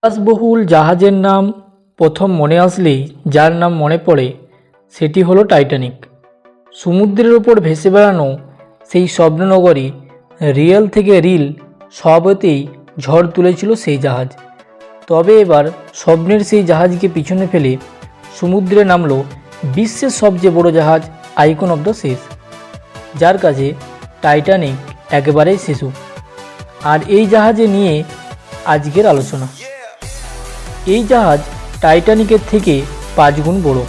বিলাসবহুল জাহাজের নাম প্রথম মনে আসলেই যার নাম মনে পড়ে সেটি হলো টাইটানিক। সমুদ্রের ওপর ভেসে বেড়ানো সেই স্বপ্ননগরী, রিয়েল থেকে রিল সবতেই ঝড় তুলেছিল সেই জাহাজ। তবে এবার স্বপ্নের সেই জাহাজকে পিছনে ফেলে সমুদ্রে নামলো বিশ্বের সবচেয়ে বড় জাহাজ আইকন অফ দ্য সিজ, যার কাছে টাইটানিক একেবারেই শিশু। আর এই জাহাজে নিয়ে আজকের আলোচনা। এই জাহাজ টাইটানিকের থেকে 5 গুণ বড়।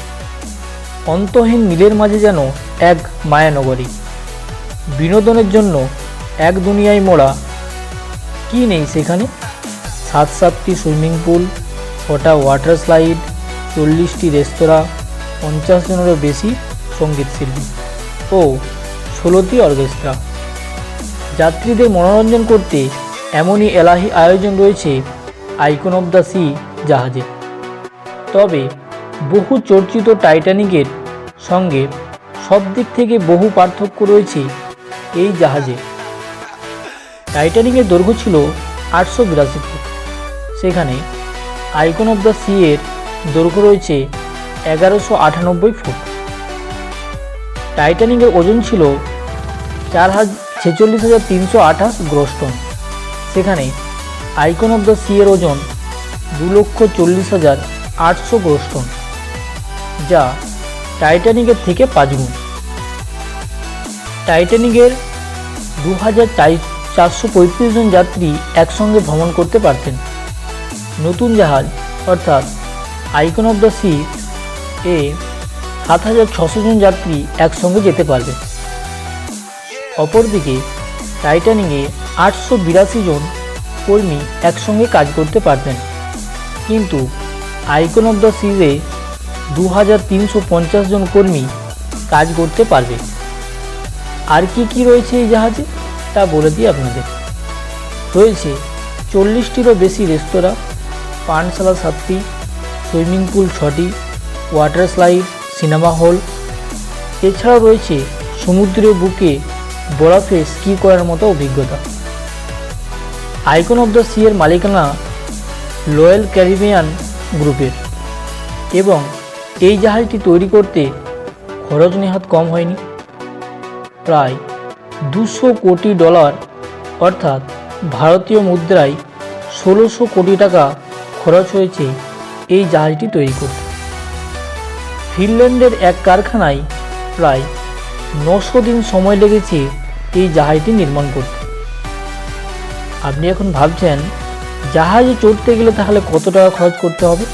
অন্তহীন নীলের মাঝে যেন এক মায়ানগরী। বিনোদনের জন্য এক দুনিয়ায় মোড়া। কি নেই সেখানে? 7টি সুইমিং পুল, 6টা ওয়াটার স্লাইড, 40টি রেস্তোরাঁ, 50 জনেরও বেশি সঙ্গীতশিল্পী ও 16টি অর্কেস্ট্রা। যাত্রীদের মনোরঞ্জন করতে এমনই এলাহি আয়োজন রয়েছে আইকন অফ দ্য সি জাহাজে। তবে বহু চর্চিত টাইটানিকের সঙ্গে সব দিক থেকে বহু পার্থক্য রয়েছে এই জাহাজে। টাইটানিকের দৈর্ঘ্য ছিল 882 ফুট, সেখানে আইকন অফ দ্য সি এর দৈর্ঘ্য রয়েছে 1198 ফুট। টাইটানিকের ওজন ছিল 46,328 গ্রস টন, সেখানে আইকন অফ দ্য সি এর ওজন 2,40,800 গ্রস টন, যা টাইটানিকের থেকে 5 গুণ। টাইটানিকের 2,435 জন যাত্রী একসঙ্গে ভ্রমণ করতে পারতেন। নতুন জাহাজ অর্থাৎ আইকন অফ দ্য সি এ 7,600 জন যাত্রী একসঙ্গে যেতে পারবে। অপরদিকে টাইটানিকে 882 জন কর্মী একসঙ্গে কাজ করতে পারতেন, কিন্তু আইকন অফ দ্য সিজে 2,350 জন কর্মী কাজ করতে পারবে। আর কি রয়েছে এই জাহাজে তা বলে দিই আপনাদের। রয়েছে 40টিরও বেশি রেস্তোরাঁ, পানশালা 7টি, সুইমিং পুল 6টি, ওয়াটার স্লাইড, সিনেমা হল। এছাড়াও রয়েছে সমুদ্রের বুকে বরফে স্কি করার মতো অভিজ্ঞতা। আইকন অফ দ্য সি এর মালিকানা রয়্যাল ক্যারিবিয়ান গ্রুপের, এবং এই জাহাজটি তৈরি করতে খরচ নেহাত কম হয়নি। প্রায় $200 কোটি, অর্থাৎ ভারতীয় মুদ্রায় 1600 কোটি টাকা খরচ হয়েছে এই জাহাজটি তৈরি করতে। ফিনল্যান্ডের এক কারখানায় প্রায় 900 দিন সময় লেগেছে এই জাহাজটি নির্মাণ করতে। আপনি এখন ভাবছেন জাহাজে চড়তে গেলে তাহলে কত টাকা খরচ করতে হবে?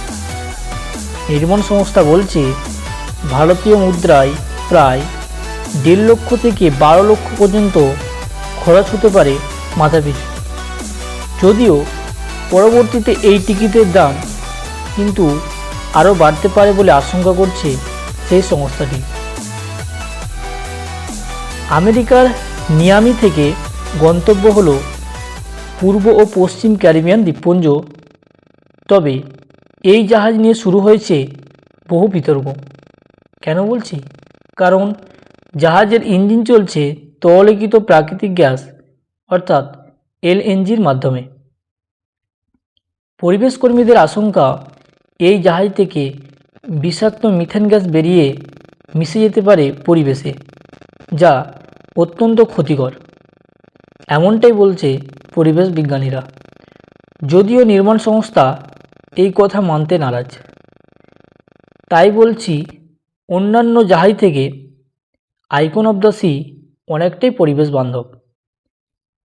নির্মাণ সংস্থা বলছে ভারতীয় মুদ্রায় প্রায় 1.5 লক্ষ থেকে 12 লক্ষ পর্যন্ত খরচ হতে পারে মাথাপিছু। যদিও পরবর্তীতে এই টিকিটের দাম কিন্তু আরও বাড়তে পারে বলে আশঙ্কা করছে সেই সংস্থাটি। আমেরিকার মিয়ামি থেকে গন্তব্য হলো পূর্ব ও পশ্চিম ক্যারিবিয়ান দ্বীপপুঞ্জ। তবে এই জাহাজ নিয়ে শুরু হয়েছে বহু বিতর্ক। কেন বলছি? কারণ জাহাজের ইঞ্জিন চলছে তরলীকৃত প্রাকৃতিক গ্যাস অর্থাৎ এলএনজির মাধ্যমে। পরিবেশ কর্মীদের আশঙ্কা এই জাহাজ থেকে বিষাক্ত মিথেন গ্যাস বেরিয়ে মিশে যেতে পারে পরিবেশে, যা অত্যন্ত ক্ষতিকর। এমনটাই বলছে পরিবেশ বিজ্ঞানীরা, যদিও নির্মাণ সংস্থা এই কথা মানতে নারাজ। তাই বলছি, অন্যান্য জাহাজ থেকে আইকন অফ দ্য সি অনেকটাই পরিবেশ বান্ধব,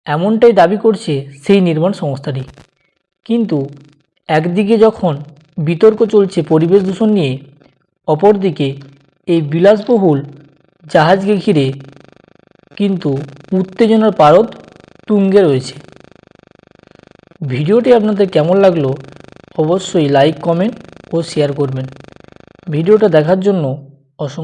এমনটাই দাবি করছে সেই নির্মাণ সংস্থাটি। কিন্তু একদিকে যখন বিতর্ক চলছে পরিবেশ দূষণ নিয়ে, অপরদিকে এই বিলাসবহুল জাহাজকে ঘিরে কিন্তু উত্তেজনার পারদ তুঙ্গে রয়েছে। ভিডিওটি আপনাদের কেমন লাগলো অবশ্যই লাইক, কমেন্ট ও শেয়ার করবেন। ভিডিওটা দেখার জন্য অসংখ্য